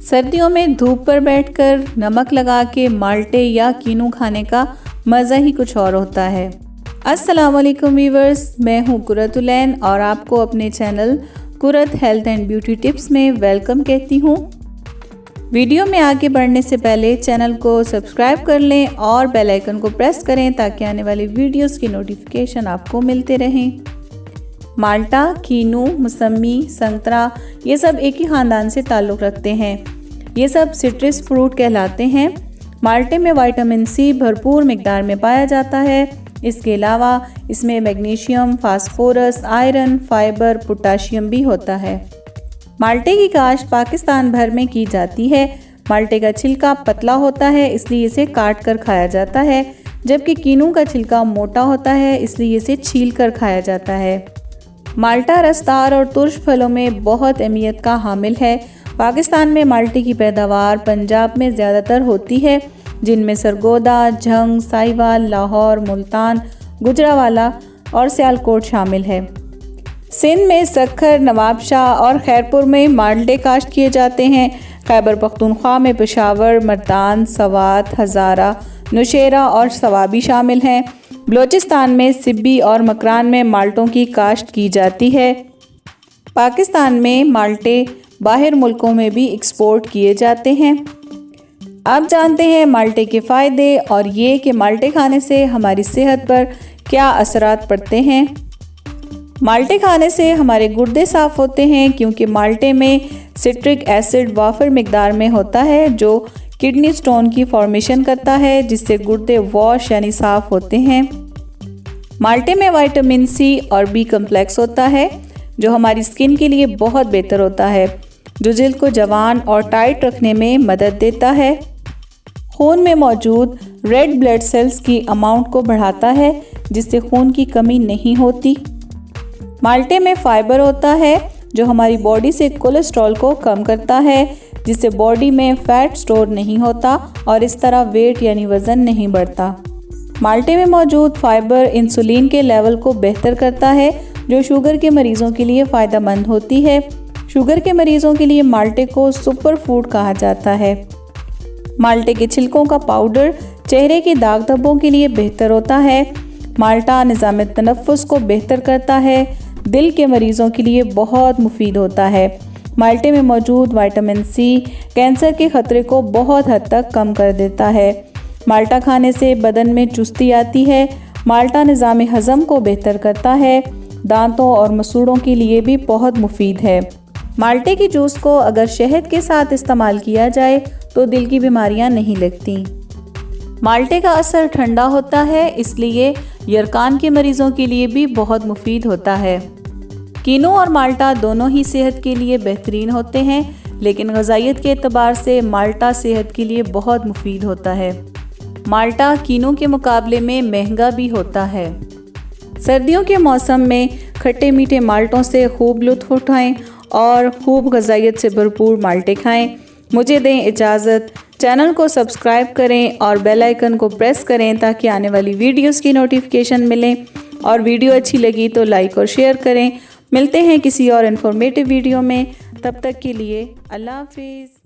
सर्दियों में धूप पर बैठकर नमक लगा के माल्टे या कीनू खाने का मज़ा ही कुछ और होता है। अस्सलाम वालेकुम वीवर्स, मैं हूँ कुरतुलैन और आपको अपने channel कुरत health and beauty tips में वेलकम कहती हूँ। वीडियो में आगे बढ़ने से पहले चैनल को सब्सक्राइब कर लें और बेल आइकन को प्रेस करें ताकि आने वाली वीडियोस की नोटिफिकेशन आपको मिलते रहें। माल्टा, कीनू, मौसमी, संतरा ये सब एक ही ख़ानदान से ताल्लुक़ रखते हैं। ये सब सिट्रस फ्रूट कहलाते हैं। माल्टे में विटामिन सी भरपूर मिकदार में पाया जाता है। इसके अलावा इसमें magnesium, phosphorus, iron, fibre, potassium भी होता है। माल्टे की काश्त पाकिस्तान भर में की जाती है। माल्टे का छिलका पतला होता है इसलिए इसे काट कर खाया जाता है, जबकि कीनू का छिलका मोटा होता है इसलिए इसे छील कर खाया जाता है। माल्टा रसदार और तुर्श फलों में बहुत अहमियत का हामिल है। पाकिस्तान में माल्टे की पैदावार पंजाब में ज़्यादातर होती है, जिनमें सरगोदा, झंग, साहिवाल, लाहौर, मुल्तान, गुजरावाला और सियालकोट शामिल है। सिंध में सक्खर, नवाबशाह और खैरपुर में माल्टे काश्त किए जाते हैं। खैबर पख्तूनख्वा में पेशावर, मर्दान, सवात, हज़ारा, नौशेरा और सवाबी शामिल हैं। बलोचिस्तान में सिब्बी और मकरान में माल्टों की काश्त की जाती है। पाकिस्तान में माल्टे बाहर मुल्कों में भी एक्सपोर्ट किए जाते हैं। अब जानते हैं माल्टे के फ़ायदे और ये कि माल्टे खाने से हमारी सेहत पर क्या असरात पड़ते हैं। माल्टे खाने से हमारे गुर्दे साफ़ होते हैं क्योंकि माल्टे में सिट्रिक एसिड वाफर मिकदार में होता है जो किडनी स्टोन की फॉर्मेशन करता है, जिससे गुर्दे वॉश यानी साफ़ होते हैं। माल्टे में विटामिन सी और बी कम्प्लेक्स होता है जो हमारी स्किन के लिए बहुत बेहतर होता है, जो जिल्द को जवान और टाइट रखने में मदद देता है। खून में मौजूद रेड ब्लड सेल्स की अमाउंट को बढ़ाता है, जिससे खून की कमी नहीं होती। माल्टे में फाइबर होता है जो हमारी बॉडी से कोलेस्ट्रॉल को कम करता है, जिससे बॉडी में फ़ैट स्टोर नहीं होता और इस तरह वेट यानी वज़न नहीं बढ़ता। माल्टे में मौजूद फाइबर इंसुलिन के लेवल को बेहतर करता है, जो शुगर के मरीज़ों के लिए फ़ायदेमंद होती है। शुगर के मरीज़ों के लिए माल्टे को सुपर फूड कहा जाता है। माल्टे के छिलकों का पाउडर चेहरे के दाग धब्बों के लिए बेहतर होता है। माल्टा निज़ाम तनफ़ुस को बेहतर करता है। दिल के मरीज़ों के लिए बहुत मुफीद होता है। माल्टे में मौजूद विटामिन सी कैंसर के ख़तरे को बहुत हद तक कम कर देता है। माल्टा खाने से बदन में चुस्ती आती है। माल्टा निज़ाम हज़म को बेहतर करता है। दांतों और मसूड़ों के लिए भी बहुत मुफीद है। माल्टे की जूस को अगर शहद के साथ इस्तेमाल किया जाए तो दिल की बीमारियां नहीं लगती। माल्टे का असर ठंडा होता है, इसलिए यरकान के मरीज़ों के लिए भी बहुत मुफीद होता है। कीनू और माल्टा दोनों ही सेहत के लिए बेहतरीन होते हैं, लेकिन ग़िज़ाइयत के एतबार से माल्टा सेहत के लिए बहुत मुफीद होता है। माल्टा कीनू के मुकाबले में महंगा भी होता है। सर्दियों के मौसम में खट्टे मीठे माल्टों से खूब लुत्फ़ उठाएं और खूब ग़िज़ाइयत से भरपूर माल्टे खाएं। मुझे दें इजाज़त। चैनल को सब्सक्राइब करें और बेल आइकन को प्रेस करें ताकि आने वाली वीडियोस की नोटिफिकेशन मिलें, और वीडियो अच्छी लगी तो लाइक और शेयर करें। मिलते हैं किसी और इन्फॉर्मेटिव वीडियो में, तब तक के लिए अल्लाह हाफिज़।